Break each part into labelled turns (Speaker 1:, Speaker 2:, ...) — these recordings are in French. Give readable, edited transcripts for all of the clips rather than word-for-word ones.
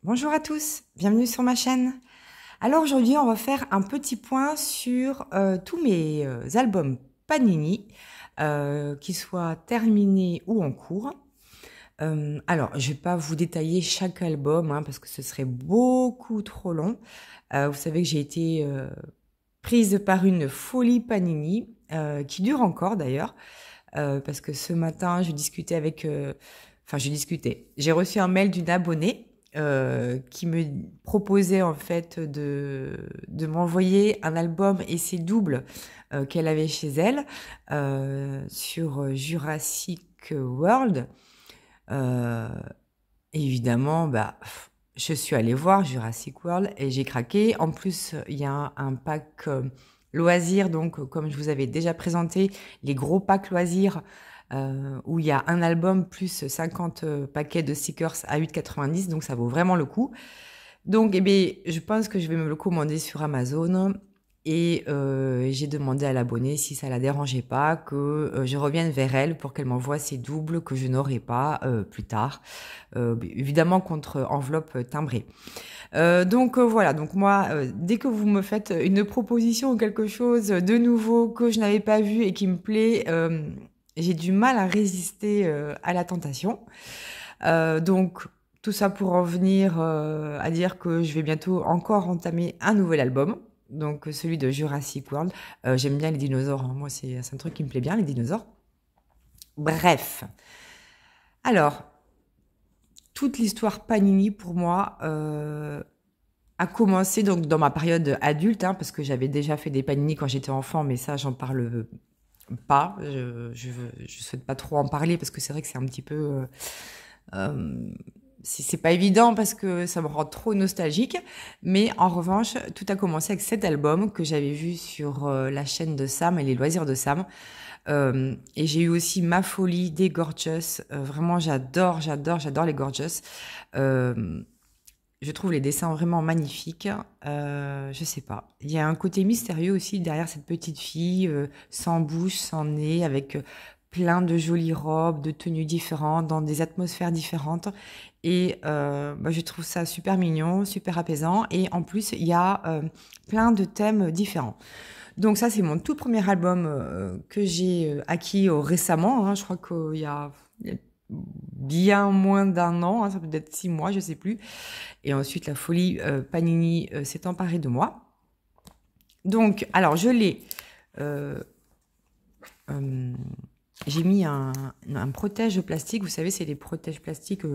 Speaker 1: Bonjour à tous, bienvenue sur ma chaîne. Alors aujourd'hui, on va faire un petit point sur tous mes albums Panini, qu'ils soient terminés ou en cours. Alors, je vais pas vous détailler chaque album, hein, parce que ce serait beaucoup trop long. Vous savez que j'ai été prise par une folie Panini, qui dure encore d'ailleurs, parce que ce matin, je discutais avec... j'ai reçu un mail d'une abonnée qui me proposait en fait de m'envoyer un album et ses doubles qu'elle avait chez elle sur Jurassic World. Euh, Évidemment, je suis allée voir Jurassic World et j'ai craqué. En plus, il y a un pack loisirs, donc comme je vous avais déjà présenté, les gros packs loisirs où il y a un album plus 50 paquets de stickers à 8,90, donc ça vaut vraiment le coup. Donc, eh bien, je pense que je vais me le commander sur Amazon. Et j'ai demandé à l'abonnée si ça la dérangeait pas que je revienne vers elle pour qu'elle m'envoie ses doubles que je n'aurai pas plus tard, évidemment contre enveloppe timbrée. Voilà, donc moi, dès que vous me faites une proposition ou quelque chose de nouveau que je n'avais pas vu et qui me plaît, j'ai du mal à résister à la tentation. Donc tout ça pour en venir à dire que je vais bientôt encore entamer un nouvel album. Donc celui de Jurassic World. J'aime bien les dinosaures, hein. Moi c'est un truc qui me plaît bien, les dinosaures. Bref. Alors, toute l'histoire Panini pour moi a commencé donc dans ma période adulte, hein, parce que j'avais déjà fait des Panini quand j'étais enfant, mais ça j'en parle pas. Je souhaite pas trop en parler parce que c'est vrai que c'est un petit peu... c'est pas évident parce que ça me rend trop nostalgique, mais en revanche, tout a commencé avec cet album que j'avais vu sur la chaîne de Sam et les loisirs de Sam. Et j'ai eu aussi ma folie des Gorgeous. Vraiment, j'adore les Gorgeous. Je trouve les dessins vraiment magnifiques. Je sais pas. Il y a un côté mystérieux aussi derrière cette petite fille, sans bouche, sans nez, avec plein de jolies robes, de tenues différentes, dans des atmosphères différentes. Et je trouve ça super mignon, super apaisant. Et en plus, il y a plein de thèmes différents. Donc ça, c'est mon tout premier album que j'ai acquis récemment. Hein. Je crois qu'il y a bien moins d'un an, hein, ça peut être 6 mois, je sais plus. Et ensuite, la folie Panini s'est emparée de moi. Donc, alors, je l'ai... j'ai mis un protège plastique. Vous savez, c'est des protèges plastiques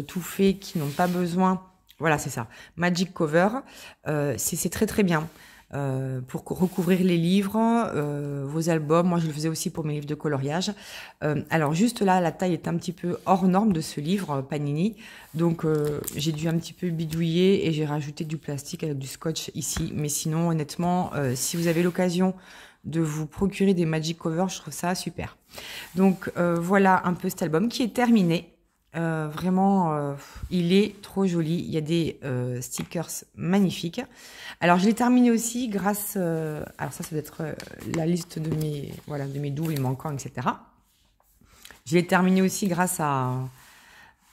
Speaker 1: tout faits qui n'ont pas besoin... Voilà, c'est ça. Magic Cover. C'est très, très bien. Pour recouvrir les livres, vos albums. Moi, je le faisais aussi pour mes livres de coloriage. Alors, juste là, la taille est un petit peu hors norme de ce livre Panini. Donc, j'ai dû un petit peu bidouiller et j'ai rajouté du plastique avec du scotch ici. Mais sinon, honnêtement, si vous avez l'occasion de vous procurer des Magic Covers, je trouve ça super. Donc, voilà un peu cet album qui est terminé. Vraiment, il est trop joli. Il y a des stickers magnifiques. Alors, je l'ai terminé aussi grâce... alors ça doit être la liste de mes doubles manquants, etc. Je l'ai terminé aussi grâce à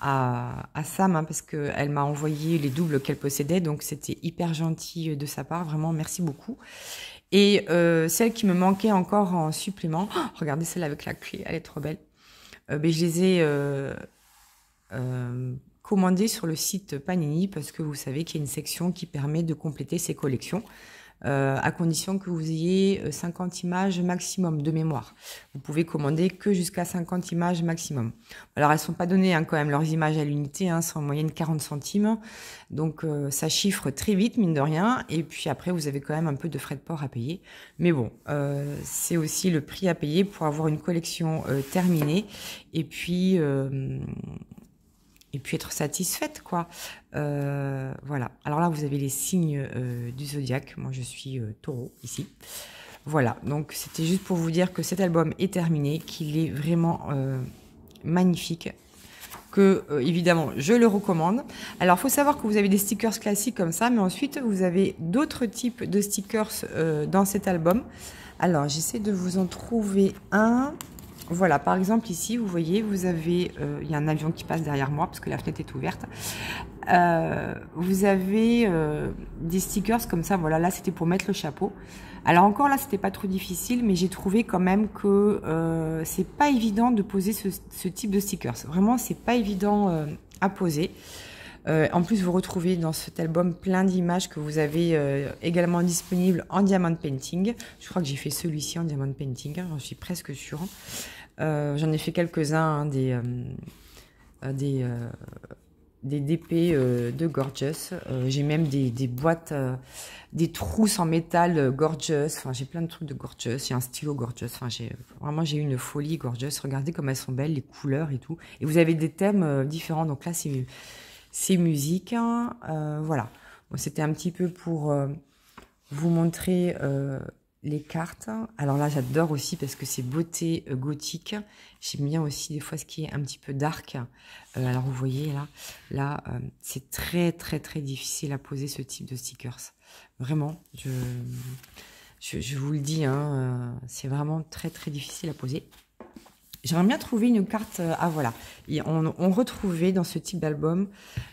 Speaker 1: Sam, hein, parce qu'elle m'a envoyé les doubles qu'elle possédait. Donc, c'était hyper gentil de sa part. Vraiment, merci beaucoup. Et celle qui me manquait encore en supplément... Oh, regardez celle avec la clé, elle est trop belle. Je les ai... commandé sur le site Panini parce que vous savez qu'il y a une section qui permet de compléter ces collections à condition que vous ayez 50 images maximum de mémoire. Vous pouvez commander que jusqu'à 50 images maximum. Alors elles sont pas données hein, quand même leurs images à l'unité, hein, c'est en moyenne 40 centimes. Donc ça chiffre très vite mine de rien et puis après vous avez quand même un peu de frais de port à payer. Mais bon, c'est aussi le prix à payer pour avoir une collection terminée et puis être satisfaite, quoi. Voilà. Alors là, vous avez les signes du zodiaque. Moi, je suis taureau, ici. Voilà. Donc, c'était juste pour vous dire que cet album est terminé, qu'il est vraiment magnifique, que, évidemment, je le recommande. Alors, il faut savoir que vous avez des stickers classiques comme ça, mais ensuite, vous avez d'autres types de stickers dans cet album. Alors, j'essaie de vous en trouver un. Voilà, par exemple ici, vous voyez, vous avez, il y a un avion qui passe derrière moi parce que la fenêtre est ouverte. Vous avez des stickers comme ça, voilà, là c'était pour mettre le chapeau. Alors encore là, c'était pas trop difficile, mais j'ai trouvé quand même que c'est pas évident de poser ce type de stickers. Vraiment, c'est pas évident à poser. En plus, vous retrouvez dans cet album plein d'images que vous avez également disponibles en diamond painting. Je crois que j'ai fait celui-ci en diamond painting, hein, j'en suis presque sûre. J'en ai fait quelques-uns, hein, des DP de Gorgeous. J'ai même des boîtes, des trousses en métal Gorgeous. Enfin, j'ai plein de trucs de Gorgeous. J'ai un stylo Gorgeous. Enfin, j'ai eu une folie Gorgeous. Regardez comme elles sont belles, les couleurs et tout. Et vous avez des thèmes différents. Donc là, c'est musique, hein. Voilà. Bon, c'était un petit peu pour vous montrer les cartes. Alors là, j'adore aussi parce que c'est beauté gothique. J'aime bien aussi des fois ce qui est un petit peu dark. Alors vous voyez là, c'est très très très difficile à poser ce type de stickers. Vraiment, je vous le dis, hein, c'est vraiment très très difficile à poser. J'aimerais bien trouver une carte, voilà, et on retrouvait dans ce type d'album,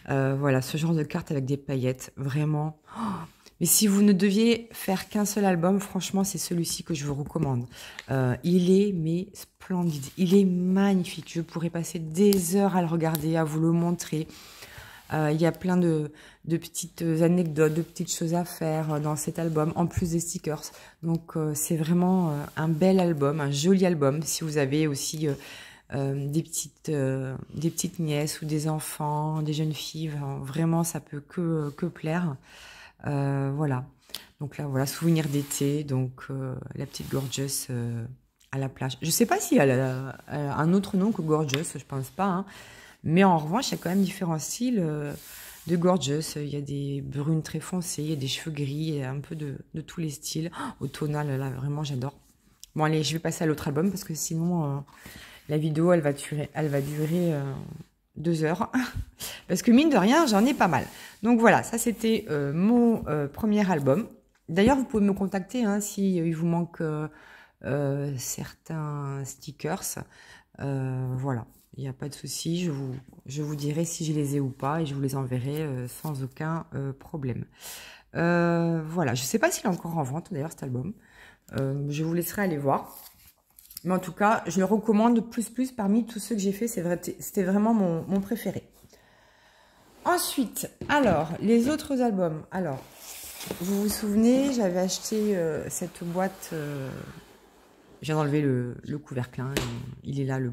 Speaker 1: voilà, ce genre de carte avec des paillettes, vraiment. Oh, mais si vous ne deviez faire qu'un seul album, franchement, c'est celui-ci que je vous recommande. Il est, mais splendide, il est magnifique, je pourrais passer des heures à le regarder, à vous le montrer. Il y a plein de petites anecdotes, de petites choses à faire dans cet album, en plus des stickers. Donc, c'est vraiment un bel album, un joli album. Si vous avez aussi des petites nièces ou des enfants, des jeunes filles, vraiment, ça peut que plaire. Voilà. Donc là, voilà, souvenir d'été. Donc, la petite Gorgeous à la plage. Je sais pas s'il y a un autre nom que Gorgeous, je pense pas, hein. Mais en revanche, il y a quand même différents styles de Gorgeous. Il y a des brunes très foncées, il y a des cheveux gris, il y a un peu de tous les styles. Oh, au tonal, là, vraiment, j'adore. Bon, allez, je vais passer à l'autre album parce que sinon, la vidéo, elle va durer 2 heures. Parce que mine de rien, j'en ai pas mal. Donc voilà, ça, c'était mon premier album. D'ailleurs, vous pouvez me contacter hein, si il vous manque certains stickers. Voilà. Il n'y a pas de souci, je vous dirai si je les ai ou pas et je vous les enverrai sans aucun problème. Voilà, je ne sais pas s'il est encore en vente d'ailleurs cet album. Je vous laisserai aller voir. Mais en tout cas, je le recommande plus parmi tous ceux que j'ai fait. C'était vraiment mon préféré. Ensuite, alors, les autres albums. Alors, vous vous souvenez, j'avais acheté cette boîte... Je viens d'enlever le couvercle, hein. Il est là le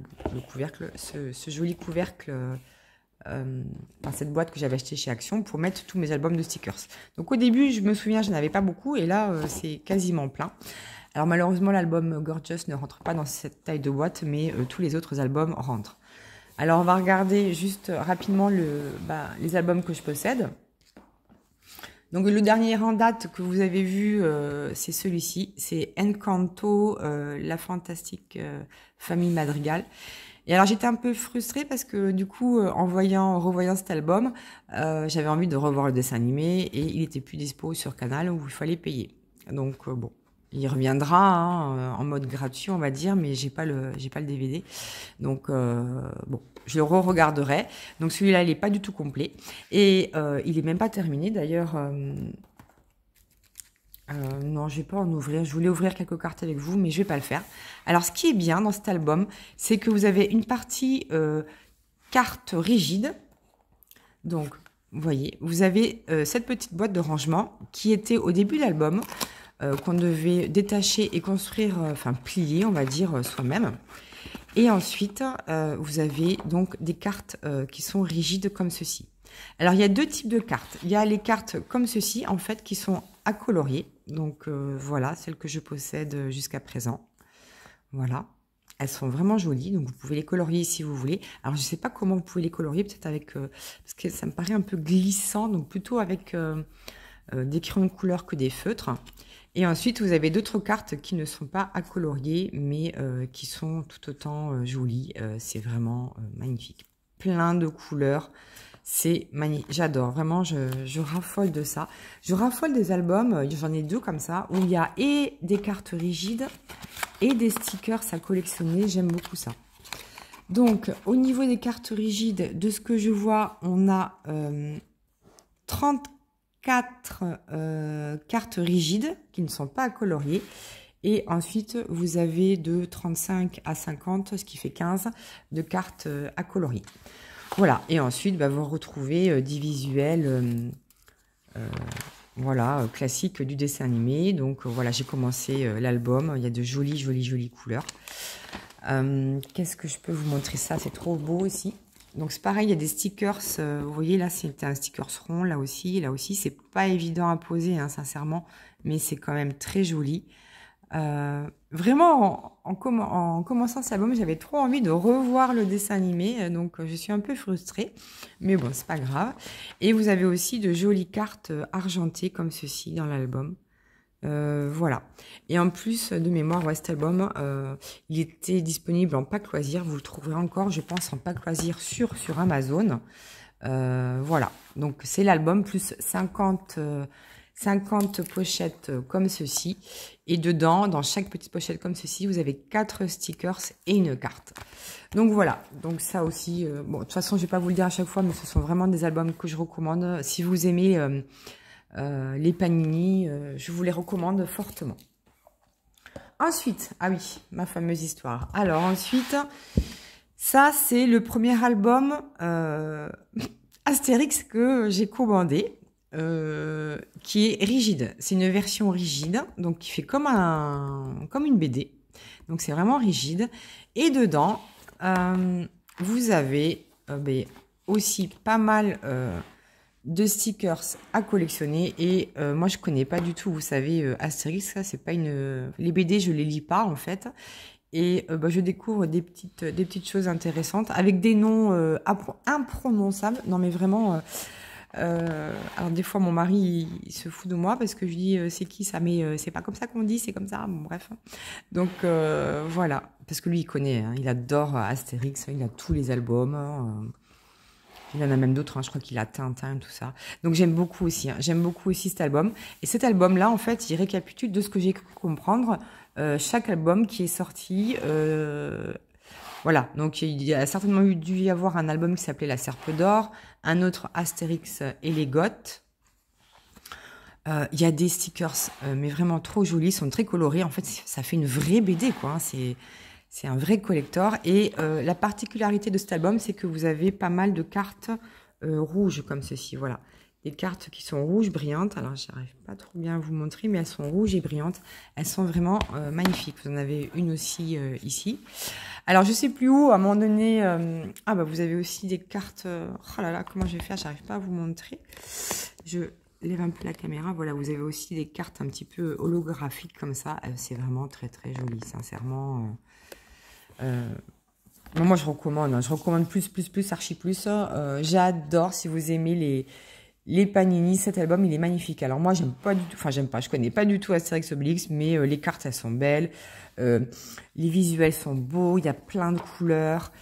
Speaker 1: couvercle, ce joli couvercle, cette boîte que j'avais achetée chez Action pour mettre tous mes albums de stickers. Donc au début, je me souviens, je n'avais pas beaucoup et là, c'est quasiment plein. Alors malheureusement, l'album Gorgeous ne rentre pas dans cette taille de boîte, mais tous les autres albums rentrent. Alors on va regarder juste rapidement les albums que je possède. Donc le dernier en date que vous avez vu, c'est celui-ci, c'est Encanto, la fantastique famille Madrigal. Et alors j'étais un peu frustrée parce que du coup, en revoyant cet album, j'avais envie de revoir le dessin animé et il était plus dispo sur Canal où il fallait payer. Donc bon, il reviendra hein, en mode gratuit, on va dire, mais j'ai pas le DVD. Donc bon, je le re-regarderai. Donc celui-là, il est pas du tout complet et il est même pas terminé. D'ailleurs, non, je vais pas en ouvrir. Je voulais ouvrir quelques cartes avec vous, mais je vais pas le faire. Alors, ce qui est bien dans cet album, c'est que vous avez une partie carte rigide. Donc, vous voyez, vous avez cette petite boîte de rangement qui était au début de l'album. Qu'on devait détacher et construire, enfin plier, on va dire, soi-même. Et ensuite, vous avez donc des cartes qui sont rigides comme ceci. Alors, il y a deux types de cartes. Il y a les cartes comme ceci, en fait, qui sont à colorier. Donc, voilà, celles que je possède jusqu'à présent. Voilà. Elles sont vraiment jolies, donc vous pouvez les colorier si vous voulez. Alors, je ne sais pas comment vous pouvez les colorier, peut-être avec... parce que ça me paraît un peu glissant, donc plutôt avec des crayons de couleur que des feutres. Et ensuite, vous avez d'autres cartes qui ne sont pas à colorier, mais qui sont tout autant jolies. C'est vraiment magnifique. Plein de couleurs. C'est magnifique. J'adore. Vraiment, je raffole de ça. Je raffole des albums. J'en ai deux comme ça, où il y a et des cartes rigides et des stickers à collectionner. J'aime beaucoup ça. Donc, au niveau des cartes rigides, de ce que je vois, on a 34 cartes rigides qui ne sont pas à colorier. Et ensuite, vous avez de 35 à 50, ce qui fait 15 de cartes à colorier. Voilà. Et ensuite, bah, vous retrouvez 10 visuels voilà, classiques du dessin animé. Donc, voilà, j'ai commencé l'album. Il y a de jolies couleurs. Qu'est-ce que je peux vous montrer ça? C'est trop beau aussi. Donc, c'est pareil, il y a des stickers. Vous voyez, là, c'est un sticker rond. Là aussi, c'est pas évident à poser, hein, sincèrement. Mais c'est quand même très joli. Vraiment, en commençant cet album, j'avais trop envie de revoir le dessin animé, donc je suis un peu frustrée, mais bon, c'est pas grave. Et vous avez aussi de jolies cartes argentées comme ceci dans l'album. Voilà. Et en plus de mémoire, ouais, cet album, il était disponible en pack loisir. Vous le trouverez encore, je pense, en pack loisir sur Amazon. Voilà. Donc, c'est l'album plus 50 pochettes comme ceci. Et dedans, dans chaque petite pochette comme ceci, vous avez 4 stickers et une carte. Donc voilà, donc ça aussi, bon, de toute façon, je ne vais pas vous le dire à chaque fois, mais ce sont vraiment des albums que je recommande. Si vous aimez les Panini, je vous les recommande fortement. Ensuite, ah oui, ma fameuse histoire. Alors ensuite, ça c'est le premier album Astérix que j'ai commandé. Qui est rigide. C'est une version rigide, donc qui fait comme une BD. Donc c'est vraiment rigide. Et dedans, vous avez aussi pas mal de stickers à collectionner. Et moi, je connais pas du tout, vous savez, Astérix, ça c'est pas une... Les BD, je les lis pas en fait. Et je découvre des petites choses intéressantes avec des noms imprononçables. Non mais vraiment... alors des fois mon mari il se fout de moi parce que je dis c'est qui ça, mais c'est pas comme ça qu'on dit, c'est comme ça, bon bref. Donc voilà, parce que lui il connaît, hein, il adore Astérix, il a tous les albums, il en a même d'autres, hein, je crois qu'il a Tintin, tout ça. Donc j'aime beaucoup aussi, j'aime beaucoup aussi cet album. Et cet album là en fait il récapitule, de ce que j'ai cru comprendre, chaque album qui est sorti. Voilà, donc il y a certainement dû y avoir un album qui s'appelait La Serpe d'Or, un autre Astérix et les Goths. Il y a des stickers, mais vraiment trop jolis, ils sont très colorés. En fait, ça fait une vraie BD, quoi. Hein. C'est un vrai collector. Et la particularité de cet album, c'est que vous avez pas mal de cartes rouges comme ceci, voilà. Des cartes qui sont rouges, brillantes. Alors, j'arrive pas trop bien à vous montrer, mais elles sont rouges et brillantes. Elles sont vraiment magnifiques. Vous en avez une aussi ici. Alors, je sais plus où, à un moment donné... ah, bah, vous avez aussi des cartes... oh là là, comment je vais faire? J'arrive pas à vous montrer. Je lève un peu la caméra. Voilà, vous avez aussi des cartes un petit peu holographiques comme ça. C'est vraiment très, très joli, sincèrement. Moi, je recommande. Hein. Je recommande plus, archi plus. J'adore, si vous aimez les Panini, cet album, il est magnifique. Alors moi, j'aime pas du tout, enfin j'aime pas, je connais pas du tout Astérix Obélix, mais les cartes, elles sont belles. Les visuels sont beaux, il y a plein de couleurs.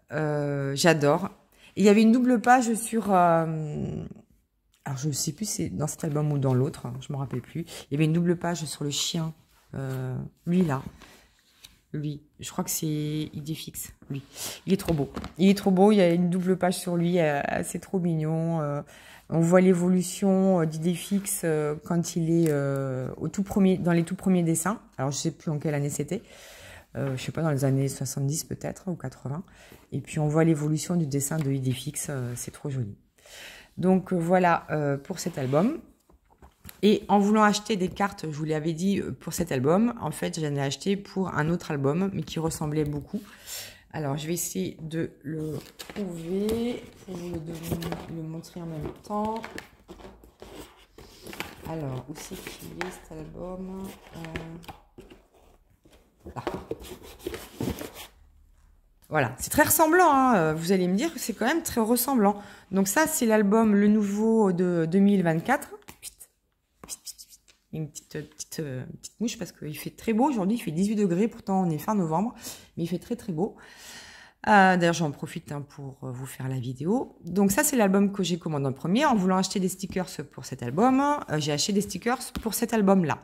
Speaker 1: J'adore. Et il y avait une double page sur... alors je ne sais plus si c'est dans cet album ou dans l'autre, hein, je me rappelle plus. Il y avait une double page sur le chien. Lui là. Lui, je crois que c'est Idéfix, lui. Il est trop beau. Il est trop beau, il y a une double page sur lui, c'est trop mignon. On voit l'évolution d'Idéfix quand il est dans les tout premiers dessins. Alors, je sais plus en quelle année c'était. Je sais pas, dans les années 70 peut-être, ou 80. Et puis, on voit l'évolution du dessin de Idéfix. C'est trop joli. Donc, voilà pour cet album. Et en voulant acheter des cartes, je vous l'avais dit, pour cet album, en fait, j'en ai acheté pour un autre album, mais qui ressemblait beaucoup. Alors, je vais essayer de le trouver pour vous le montrer en même temps. Alors, où c'est qu'il est cet album? Là. Voilà, c'est très ressemblant, hein. Vous allez me dire que c'est quand même très ressemblant. Donc ça, c'est l'album, le nouveau de 2024. Une petite mouche parce qu'il fait très beau aujourd'hui, il fait 18 degrés, pourtant on est fin novembre, mais il fait très très beau. D'ailleurs, j'en profite pour vous faire la vidéo. Donc ça, c'est l'album que j'ai commandé en premier. En voulant acheter des stickers pour cet album, j'ai acheté des stickers pour cet album-là.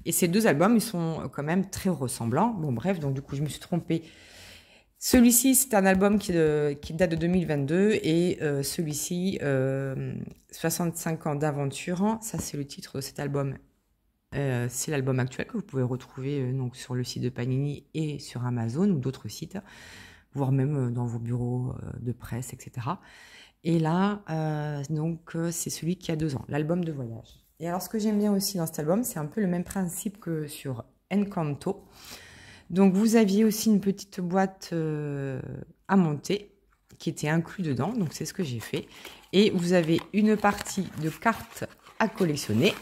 Speaker 1: Et ces deux albums, ils sont quand même très ressemblants. Bon, bref, donc du coup, je me suis trompée. Celui-ci, c'est un album qui date de 2022 et celui-ci, 65 ans d'aventure. Ça, c'est le titre de cet album. C'est l'album actuel que vous pouvez retrouver donc sur le site de Panini et sur Amazon ou d'autres sites, voire même dans vos bureaux de presse, etc. Et là, c'est celui qui a 2 ans, l'album de voyage. Et alors, ce que j'aime bien aussi dans cet album, c'est un peu le même principe que sur Encanto. Donc, vous aviez aussi une petite boîte à monter qui était inclus dedans. Donc, c'est ce que j'ai fait. Et vous avez une partie de cartes à collectionner.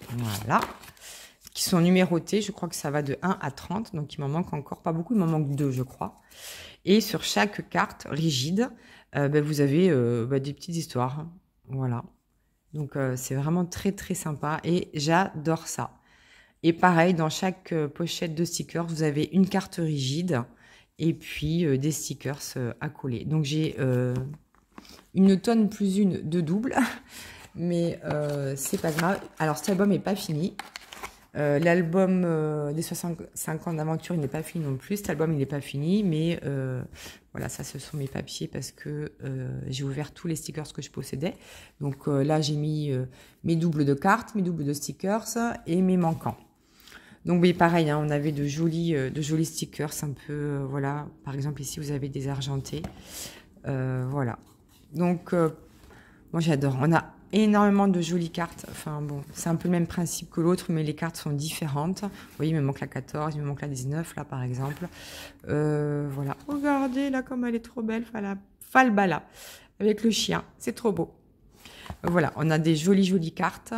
Speaker 1: Voilà. Qui sont numérotées. Je crois que ça va de 1 à 30. Donc, il m'en manque encore pas beaucoup. Il m'en manque 2, je crois. Et sur chaque carte rigide, vous avez des petites histoires. Voilà. Donc, c'est vraiment très, très sympa. Et j'adore ça. Et pareil, dans chaque pochette de stickers, vous avez une carte rigide et puis des stickers à coller. Donc, j'ai une tonne plus une de double. Mais c'est pas grave. Alors, cet album n'est pas fini. L'album des 65 ans d'aventure, il n'est pas fini non plus. Cet album, il n'est pas fini. Mais voilà, ça, ce sont mes papiers parce que j'ai ouvert tous les stickers que je possédais. Donc là, j'ai mis mes doubles de cartes, mes doubles de stickers et mes manquants. Donc oui, pareil, hein, on avait de jolis stickers un peu, voilà. Par exemple, ici, vous avez des argentés. Voilà. Donc, moi, j'adore. On a énormément de jolies cartes. Enfin, bon, c'est un peu le même principe que l'autre, mais les cartes sont différentes. Vous voyez, il me manque la 14, il me manque la 19, là, par exemple. Voilà. Regardez, là, comme elle est trop belle, Falbala, avec le chien. C'est trop beau. Voilà, on a des jolies cartes.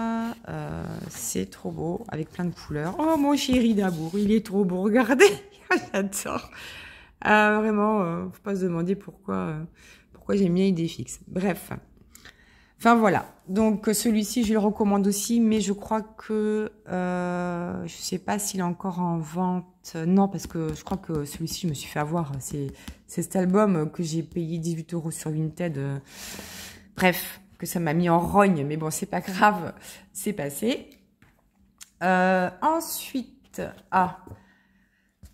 Speaker 1: C'est trop beau, avec plein de couleurs. Oh, mon chéri d'amour, il est trop beau. Regardez, j'adore. Vraiment, faut pas se demander pourquoi j'aime bien Idéfix. Bref. Enfin voilà, donc celui-ci je le recommande aussi, mais je crois que je sais pas s'il est encore en vente. Non, parce que je crois que celui-ci je me suis fait avoir. C'est cet album que j'ai payé 18 € sur Vinted. Bref, que ça m'a mis en rogne, mais bon c'est pas grave, c'est passé. Ensuite,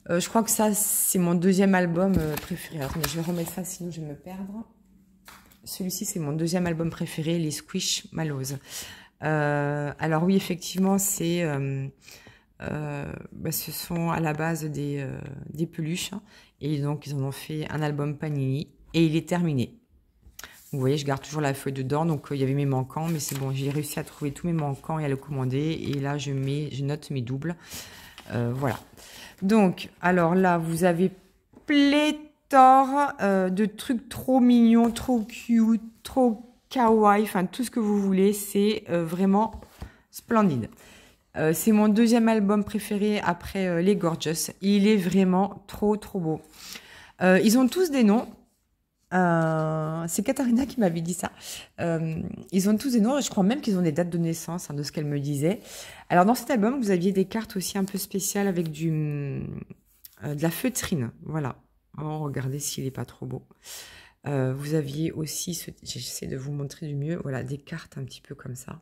Speaker 1: je crois que ça c'est mon deuxième album préféré. Alors, attendez, je vais remettre ça sinon je vais me perdre. Celui-ci, c'est mon deuxième album préféré, les Squishmallows. Alors oui, effectivement, ce sont à la base des peluches. Hein, et donc, ils en ont fait un album Panini. Et il est terminé. Vous voyez, je garde toujours la feuille dedans. Donc, il y avait mes manquants. Mais c'est bon, j'ai réussi à trouver tous mes manquants et à le commander. Et là, je note mes doubles. Voilà. Donc, alors là, vous avez de trucs trop mignons, trop cute, trop kawaii, enfin tout ce que vous voulez, c'est vraiment splendide. C'est mon deuxième album préféré après les Gorgeous. Il est vraiment trop beau. Ils ont tous des noms. C'est Katharina qui m'avait dit ça. Ils ont tous des noms. Je crois même qu'ils ont des dates de naissance, hein, de ce qu'elle me disait. Alors dans cet album, vous aviez des cartes aussi un peu spéciales avec de la feutrine. Voilà. Oh, regardez s'il n'est pas trop beau. Vous aviez aussi, j'essaie de vous montrer du mieux, voilà, des cartes un petit peu comme ça.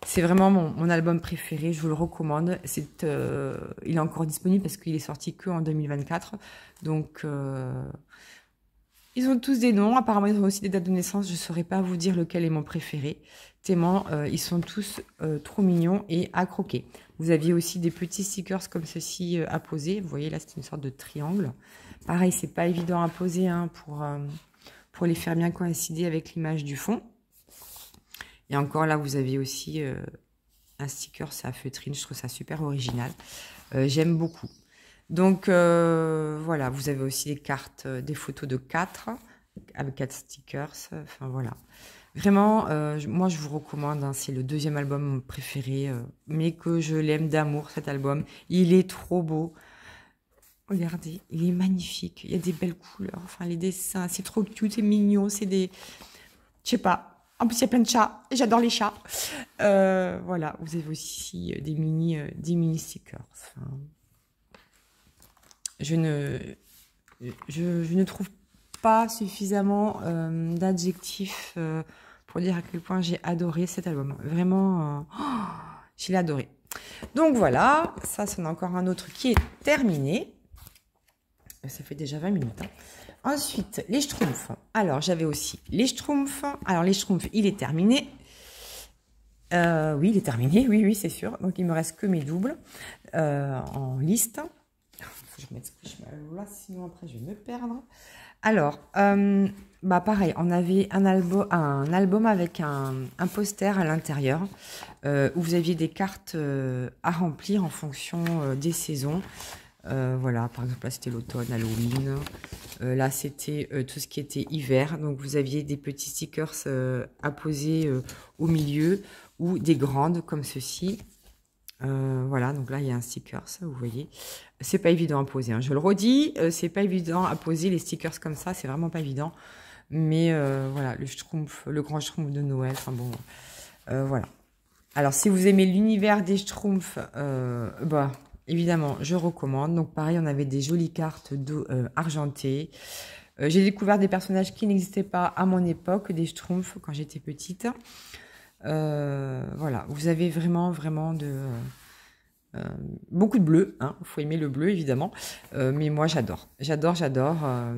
Speaker 1: C'est vraiment mon album préféré, je vous le recommande. Il est encore disponible parce qu'il est sorti que en 2024. Donc, ils ont tous des noms. Apparemment, ils ont aussi des dates de naissance. Je ne saurais pas vous dire lequel est mon préféré. Tellement, ils sont tous trop mignons et à croquer. Vous aviez aussi des petits stickers comme ceci à poser. Vous voyez, là, c'est une sorte de triangle. Pareil, c'est pas évident à poser hein, pour les faire bien coïncider avec l'image du fond. Et encore là, vous avez aussi un sticker, c'est à feutrine. Je trouve ça super original. J'aime beaucoup. Donc, voilà, vous avez aussi des cartes, des photos de 4 avec 4 stickers. Enfin, voilà. Vraiment, moi, je vous recommande. Hein, c'est le deuxième album préféré, mais que je l'aime d'amour, cet album. Il est trop beau. Regardez, il est magnifique. Il y a des belles couleurs. Enfin, les dessins, c'est trop cute, c'est mignon. C'est des... Je sais pas. En plus, il y a plein de chats. J'adore les chats. Voilà, vous avez aussi des mini stickers. Enfin, je je ne trouve pas suffisamment d'adjectifs pour dire à quel point j'ai adoré cet album. Vraiment, je l'ai adoré. Donc voilà, ça, c'en est encore un autre qui est terminé. Ça fait déjà 20 minutes. Hein. Ensuite, les Schtroumpfs. Alors, j'avais aussi les Schtroumpfs. Alors, les Schtroumpfs, il est terminé. Oui, il est terminé. Oui, oui, c'est sûr. Donc, il me reste que mes doubles en liste. Il faut que je mette là, sinon après, je vais me perdre. Alors, bah pareil, on avait un album avec un poster à l'intérieur où vous aviez des cartes à remplir en fonction des saisons. Voilà, par exemple, là, c'était l'automne, Halloween. Là, c'était tout ce qui était hiver. Donc, vous aviez des petits stickers à poser au milieu ou des grandes comme ceci. Voilà, donc là, il y a un sticker, ça, vous voyez. C'est pas évident à poser, hein. Je le redis, c'est pas évident à poser les stickers comme ça, c'est vraiment pas évident. Mais voilà, le grand Schtroumpf de Noël, enfin bon, voilà. Alors, si vous aimez l'univers des Schtroumpfs, bah, évidemment, je recommande. Donc, pareil, on avait des jolies cartes argentées. J'ai découvert des personnages qui n'existaient pas à mon époque, des Schtroumpfs, quand j'étais petite. Voilà, vous avez vraiment beaucoup de bleu, hein. Il faut aimer le bleu évidemment, mais moi j'adore.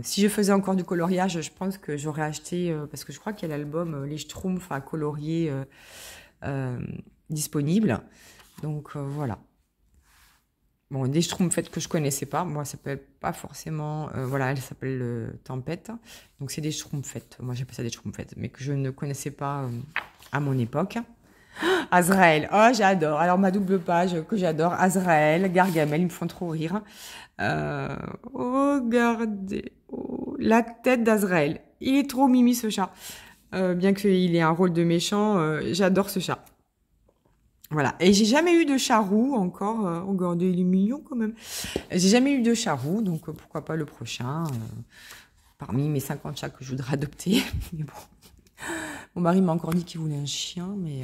Speaker 1: Si je faisais encore du coloriage, je pense que j'aurais acheté, parce que je crois qu'il y a l'album Les Schtroumpfs à colorier disponible. Donc voilà. Bon, des Schtroumpfettes que je connaissais pas, moi ça s'appelle pas forcément, voilà, elle s'appelle Tempête. Donc c'est des Schtroumpfettes, moi j'appelle ça des Schtroumpfettes, mais que je ne connaissais pas à mon époque. Azrael, oh j'adore. Alors ma double page que j'adore, Azrael, Gargamel, ils me font trop rire. Regardez, la tête d'Azrael. Il est trop mimi ce chat. Bien qu'il ait un rôle de méchant, j'adore ce chat. Voilà. Et j'ai jamais eu de chat roux encore. Regardez, il est mignon quand même. J'ai jamais eu de chat roux, donc pourquoi pas le prochain. Parmi mes 50 chats que je voudrais adopter. Mais bon. Mon mari m'a encore dit qu'il voulait un chien, mais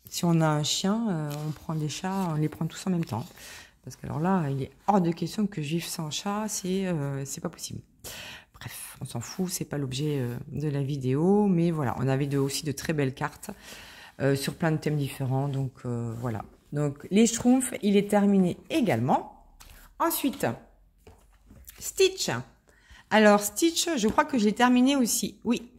Speaker 1: si on a un chien, on prend des chats, on les prend tous en même temps. Parce que alors là, il est hors de question que je vive sans chat, c'est pas possible. Bref, on s'en fout, c'est pas l'objet de la vidéo, mais voilà, on avait aussi de très belles cartes sur plein de thèmes différents, donc voilà. Donc les Schtroumpfs, il est terminé également. Ensuite, Stitch. Alors Stitch, je crois que je l'ai terminé aussi, oui.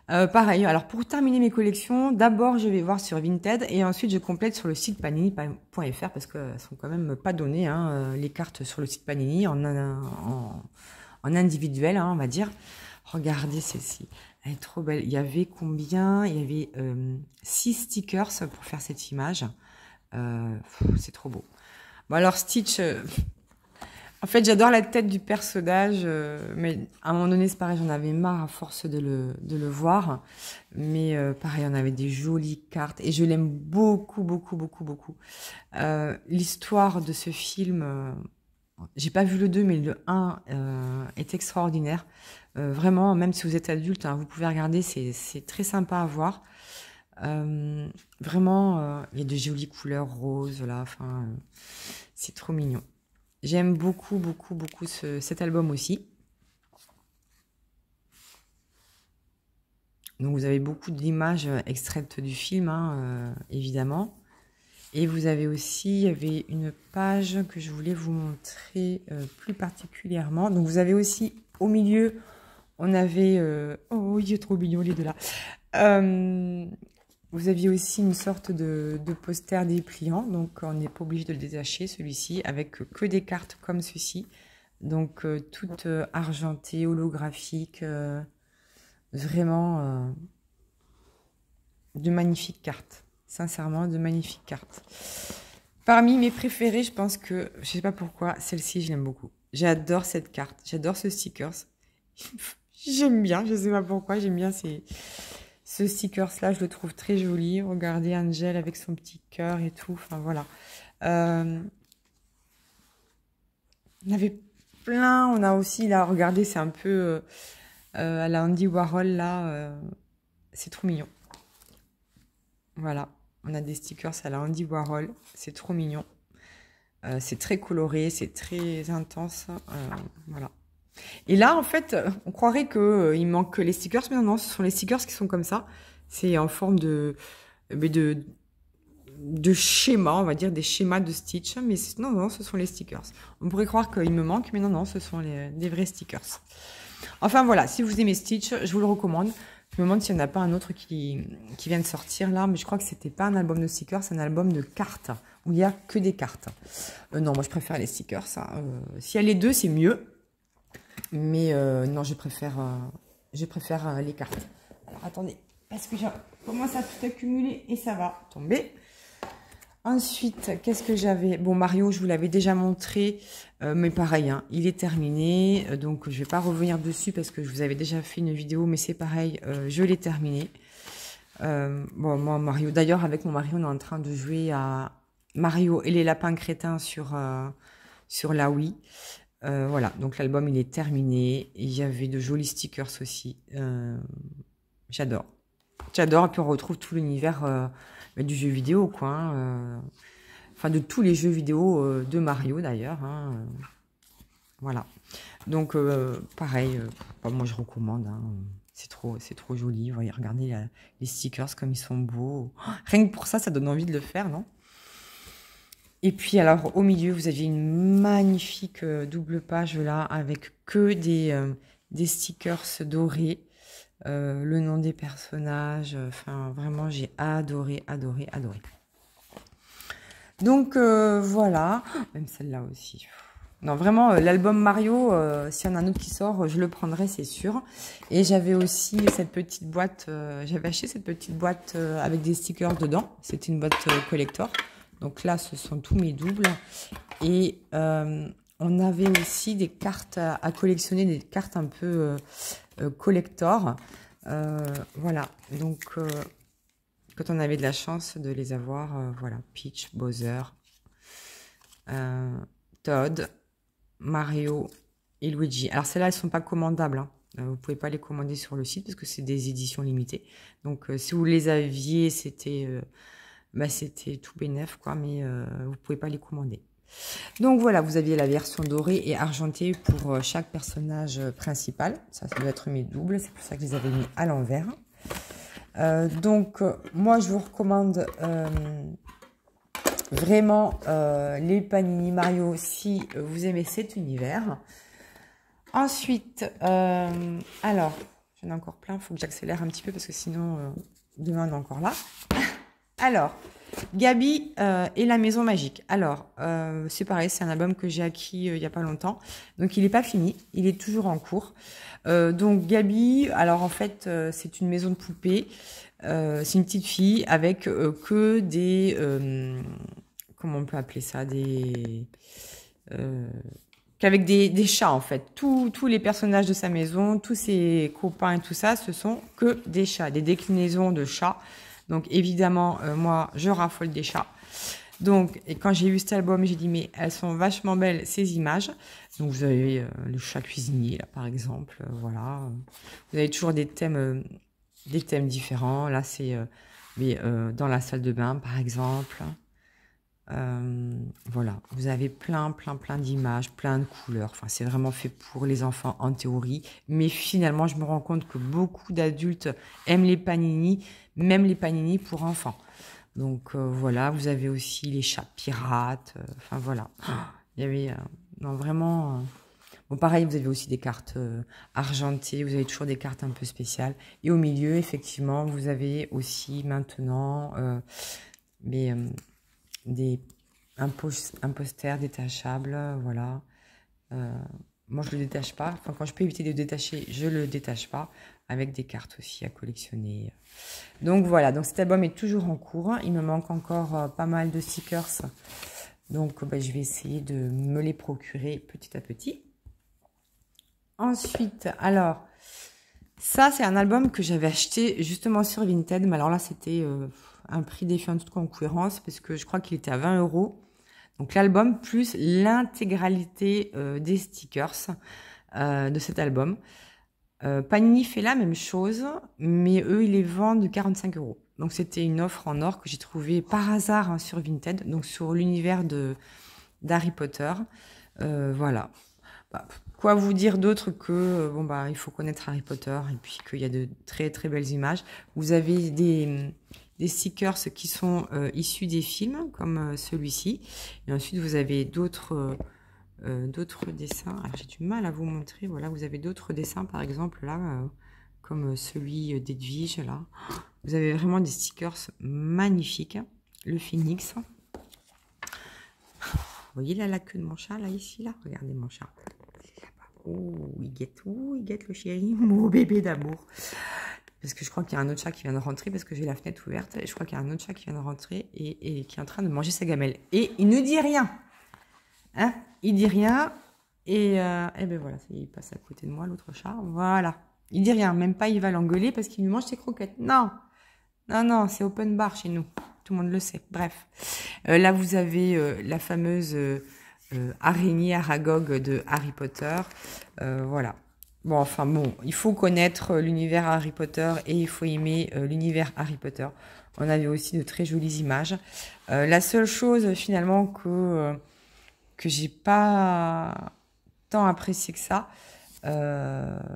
Speaker 1: Pareil, alors pour terminer mes collections, d'abord je vais voir sur Vinted et ensuite je complète sur le site panini.fr parce qu'elles sont quand même pas données, hein, les cartes sur le site Panini en individuel, hein, on va dire. Regardez celle-ci, elle est trop belle. Il y avait combien? Il y avait 6 stickers pour faire cette image. C'est trop beau. Bon alors Stitch... En fait, j'adore la tête du personnage, mais à un moment donné, c'est pareil, j'en avais marre à force de le voir. Mais pareil, on avait des jolies cartes et je l'aime beaucoup. L'histoire de ce film, j'ai pas vu le 2, mais le 1 est extraordinaire. Vraiment, même si vous êtes adulte, hein, vous pouvez regarder, c'est très sympa à voir. Vraiment, il y a de jolies couleurs roses, là, enfin, c'est trop mignon. J'aime beaucoup cet album aussi. Donc vous avez beaucoup d'images extraites du film, hein, évidemment. Et vous avez aussi, il y avait une page que je voulais vous montrer plus particulièrement. Donc vous avez aussi au milieu, on avait... oh, il est trop mignon les deux là. Vous aviez aussi une sorte de poster dépliant, donc on n'est pas obligé de le détacher, celui-ci, avec que des cartes comme ceci. Donc toutes argentées, holographiques, vraiment de magnifiques cartes. Sincèrement, de magnifiques cartes. Parmi mes préférées, je pense que, je sais pas pourquoi, celle-ci, je l'aime beaucoup. J'adore cette carte, j'adore ce stickers. J'aime bien, je sais pas pourquoi, j'aime bien ce stickers-là, je le trouve très joli. Regardez Angel avec son petit cœur et tout. Enfin, voilà. On avait plein. On a aussi, là, regardez, c'est un peu à la Andy Warhol, là. C'est trop mignon. Voilà. On a des stickers à la Andy Warhol. C'est trop mignon. C'est très coloré, c'est très intense. Voilà. Et là, en fait, on croirait qu'il manque les stickers, mais non, non, ce sont les stickers qui sont comme ça. C'est en forme de schéma, on va dire, des schémas de Stitch, mais non, non, ce sont les stickers. On pourrait croire qu'il me manque, mais non, non, ce sont des vrais stickers. Enfin voilà, si vous aimez Stitch, je vous le recommande. Je me demande s'il n'y en a pas un autre qui vient de sortir là, mais je crois que c'était pas un album de stickers, c'est un album de cartes, où il n'y a que des cartes. Non, moi je préfère les stickers. S'il y a les deux, c'est mieux. Mais non, je préfère les cartes. Alors attendez, parce que je commence à tout accumuler et ça va tomber. Ensuite, qu'est-ce que j'avais? Bon, Mario, je vous l'avais déjà montré, mais pareil, hein, il est terminé. Donc, je vais pas revenir dessus parce que je vous avais déjà fait une vidéo, mais c'est pareil, je l'ai terminé. Bon, moi, Mario, d'ailleurs, avec mon mari, on est en train de jouer à Mario et les lapins crétins sur la Wii. Voilà, donc l'album, il est terminé. Il y avait de jolis stickers aussi. J'adore. J'adore, et puis on retrouve tout l'univers du jeu vidéo, quoi. Enfin, de tous les jeux vidéo de Mario, d'ailleurs. Hein, voilà. Donc, pareil, moi je recommande. Hein, c'est trop joli. Voyez, regardez les stickers comme ils sont beaux. Oh, rien que pour ça, ça donne envie de le faire, non? Et puis, alors, au milieu, vous aviez une magnifique double page, là, avec que des stickers dorés. Le nom des personnages, enfin vraiment j'ai adoré. Donc voilà, même celle-là aussi. Non vraiment l'album Mario, s'il y en a un autre qui sort, je le prendrai c'est sûr. Et j'avais aussi cette petite boîte, j'avais acheté cette petite boîte avec des stickers dedans. C'était une boîte collector. Donc là ce sont tous mes doubles. Et on avait aussi des cartes à collectionner, des cartes un peu collector. Voilà, donc quand on avait de la chance de les avoir, voilà, Peach, Bowser, Todd, Mario et Luigi. Alors celles-là, elles sont pas commandables, hein. Vous pouvez pas les commander sur le site parce que c'est des éditions limitées. Donc si vous les aviez, c'était tout bénef, quoi, mais vous pouvez pas les commander. Donc voilà, vous aviez la version dorée et argentée pour chaque personnage principal. Ça doit être mes doubles, c'est pour ça que je les avais mis à l'envers. Donc moi je vous recommande vraiment les Panini Mario si vous aimez cet univers. Ensuite, alors, j'en ai encore plein, il faut que j'accélère un petit peu parce que sinon demain on est encore là. Alors, Gabi et la maison magique. Alors, c'est pareil, c'est un album que j'ai acquis il n'y a pas longtemps. Donc, il n'est pas fini, il est toujours en cours. Donc, Gabi, alors en fait, c'est une maison de poupée. C'est une petite fille avec que des... comment on peut appeler ça? Qu'avec des chats, en fait. Tous les personnages de sa maison, tous ses copains et tout ça, ce sont que des chats, des déclinaisons de chats. Donc évidemment, moi, je raffole des chats. Donc, et quand j'ai eu cet album, j'ai dit, mais elles sont vachement belles, ces images. Donc, vous avez le chat cuisinier, là, par exemple. Voilà. Vous avez toujours des thèmes différents. Là, c'est dans la salle de bain, par exemple. Voilà. Vous avez plein d'images, plein de couleurs. Enfin, c'est vraiment fait pour les enfants, en théorie. Mais finalement, je me rends compte que beaucoup d'adultes aiment les panini, même les panini pour enfants. Donc voilà, vous avez aussi les chats pirates. Enfin voilà, il y avait non vraiment. Bon pareil, vous avez aussi des cartes argentées. Vous avez toujours des cartes un peu spéciales. Et au milieu, effectivement, vous avez aussi maintenant un poster détachable. Voilà. Moi, je le détache pas. Enfin, quand je peux éviter de le détacher, je le détache pas. Avec des cartes aussi à collectionner. Donc voilà, donc cet album est toujours en cours. Il me manque encore pas mal de stickers. Donc je vais essayer de me les procurer petit à petit. Ensuite, alors, ça c'est un album que j'avais acheté justement sur Vinted. Mais alors là, c'était un prix défiant de toute concurrence parce que je crois qu'il était à 20 €. Donc l'album plus l'intégralité des stickers de cet album. Panini fait la même chose, mais eux, ils les vendent 45 €. Donc, c'était une offre en or que j'ai trouvée par hasard sur Vinted, donc sur l'univers d'Harry Potter. Voilà. Quoi vous dire d'autre que, bon, bah, il faut connaître Harry Potter et puis qu'il y a de très, très belles images. Vous avez des stickers qui sont issus des films, comme celui-ci. Et ensuite, vous avez d'autres dessins. Alors, j'ai du mal à vous montrer. Voilà, vous avez d'autres dessins, par exemple, là, comme celui d'Edwige, là. Vous avez vraiment des stickers magnifiques. Le phénix. Vous voyez là, la queue de mon chat, là, ici, là. Regardez mon chat. Oh, il guette le chéri, mon bébé d'amour. Parce que je crois qu'il y a un autre chat qui vient de rentrer, parce que j'ai la fenêtre ouverte. Et je crois qu'il y a un autre chat qui vient de rentrer et qui est en train de manger sa gamelle. Et il ne dit rien. Hein? Il dit rien. Et ben voilà, il passe à côté de moi, l'autre chat. Voilà. Il dit rien. Même pas il va l'engueuler parce qu'il lui mange ses croquettes. Non. Non, non, c'est open bar chez nous. Tout le monde le sait. Bref. Là, vous avez la fameuse araignée Aragog de Harry Potter. Voilà. Bon, enfin bon, il faut connaître l'univers Harry Potter et il faut aimer l'univers Harry Potter. On avait aussi de très jolies images. La seule chose finalement que j'ai pas tant apprécié que ça,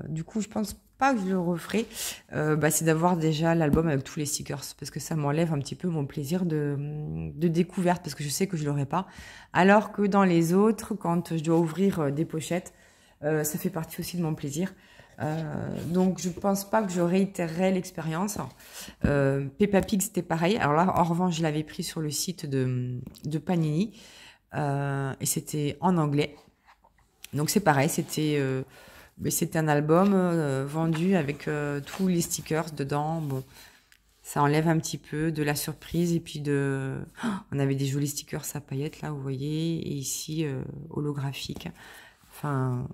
Speaker 1: du coup je pense pas que je le referai, c'est d'avoir déjà l'album avec tous les stickers, parce que ça m'enlève un petit peu mon plaisir de découverte, parce que je sais que je l'aurai pas. Alors que dans les autres, quand je dois ouvrir des pochettes, ça fait partie aussi de mon plaisir. Donc je pense pas que je réitérerai l'expérience. Peppa Pig c'était pareil. Alors là en revanche je l'avais pris sur le site de Panini et c'était en anglais. Donc c'est pareil, c'était un album vendu avec tous les stickers dedans. Bon, ça enlève un petit peu de la surprise et puis on avait des jolis stickers à paillettes là, vous voyez, et ici holographique. Enfin,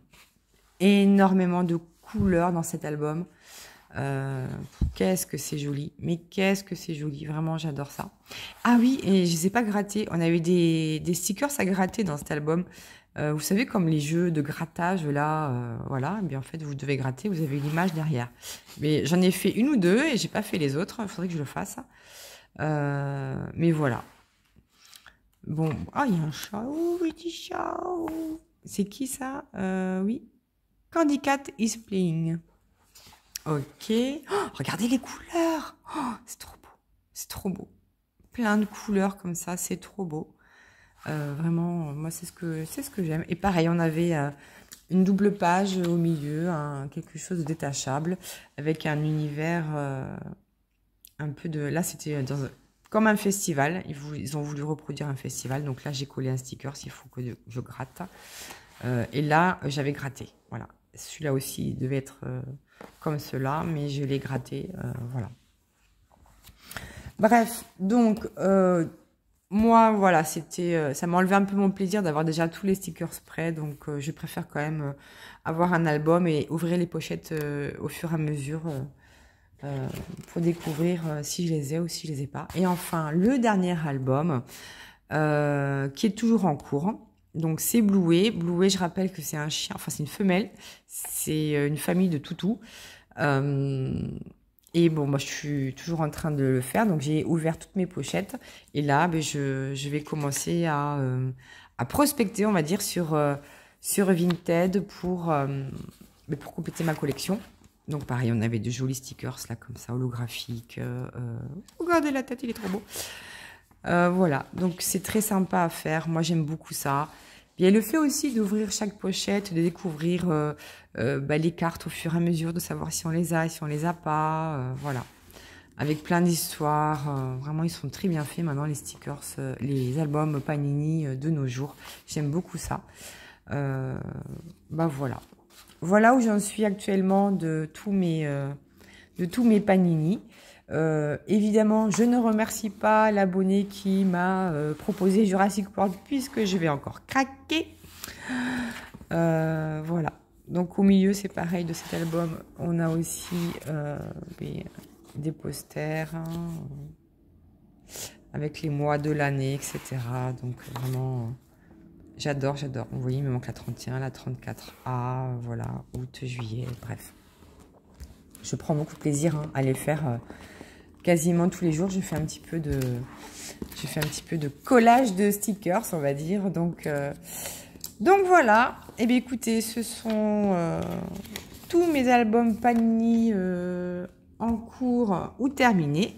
Speaker 1: énormément de couleurs dans cet album. Qu'est-ce que c'est joli, mais qu'est-ce que c'est joli, vraiment j'adore ça. Ah oui, et je les ai pas grattés, on avait des stickers à gratter dans cet album. Vous savez, comme les jeux de grattage là, voilà, et bien en fait vous devez gratter, vous avez l'image derrière. Mais j'en ai fait une ou deux et j'ai pas fait les autres, il faudrait que je le fasse. Mais voilà. Bon, ah il y a un chat, oh petit chat, oh. C'est qui ça? Oui. Candy Cat is playing. Ok. Oh, regardez les couleurs. Oh, c'est trop beau. C'est trop beau. Plein de couleurs comme ça, c'est trop beau. Vraiment, moi c'est ce que j'aime. Et pareil, on avait une double page au milieu, quelque chose de détachable, avec un univers un peu de. Là, c'était comme un festival. Ils ont voulu reproduire un festival. Donc là, j'ai collé un sticker. S'il faut que je gratte. Et là, j'avais gratté. Voilà. Celui-là aussi il devait être comme cela, mais je l'ai gratté. Voilà. Bref, donc moi, voilà, ça m'a enlevé un peu mon plaisir d'avoir déjà tous les stickers prêts. Donc je préfère quand même avoir un album et ouvrir les pochettes au fur et à mesure pour découvrir si je les ai ou si je les ai pas. Et enfin, le dernier album qui est toujours en cours. Donc c'est Bluey. Bluey, je rappelle que c'est un chien, enfin c'est une femelle, c'est une famille de toutous. Et bon, moi je suis toujours en train de le faire, donc j'ai ouvert toutes mes pochettes. Et là, je vais commencer à prospecter, on va dire, sur Vinted pour compléter ma collection. Donc pareil, on avait de jolis stickers là comme ça, holographiques. Regardez la tête, il est trop beau. Voilà, donc c'est très sympa à faire. Moi, j'aime beaucoup ça. Il y a le fait aussi d'ouvrir chaque pochette, de découvrir les cartes au fur et à mesure, de savoir si on les a, si on les a pas. Voilà, avec plein d'histoires. Vraiment, ils sont très bien faits maintenant, les stickers, les albums Panini de nos jours. J'aime beaucoup ça. Voilà. Voilà où j'en suis actuellement de tous mes Panini. Évidemment, je ne remercie pas l'abonné qui m'a proposé Jurassic World puisque je vais encore craquer. Voilà. Donc au milieu, c'est pareil de cet album. On a aussi des posters avec les mois de l'année, etc. Donc vraiment, j'adore, j'adore. Vous voyez, il me manque la 31, la 34A, voilà, août, juillet, bref. Je prends beaucoup de plaisir à les faire quasiment tous les jours. Je fais un petit peu de collage de stickers, on va dire. Donc Donc voilà, et bien écoutez, ce sont tous mes albums Panini en cours ou terminés.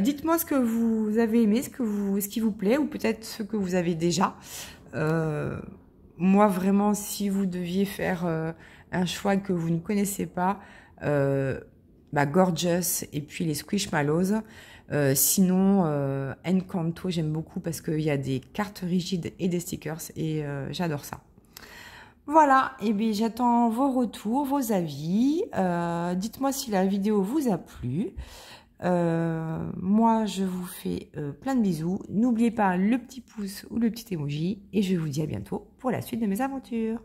Speaker 1: Dites-moi ce que vous avez aimé, ce qui vous plaît, ou peut-être ce que vous avez déjà. Moi, vraiment, si vous deviez faire un choix que vous ne connaissez pas, Gorgeous et puis les Squishmallows. Sinon, Encanto, j'aime beaucoup parce qu'il y a des cartes rigides et des stickers et j'adore ça. Voilà, et bien j'attends vos retours, vos avis. Dites-moi si la vidéo vous a plu. Moi, je vous fais plein de bisous. N'oubliez pas le petit pouce ou le petit emoji. Et je vous dis à bientôt pour la suite de mes aventures.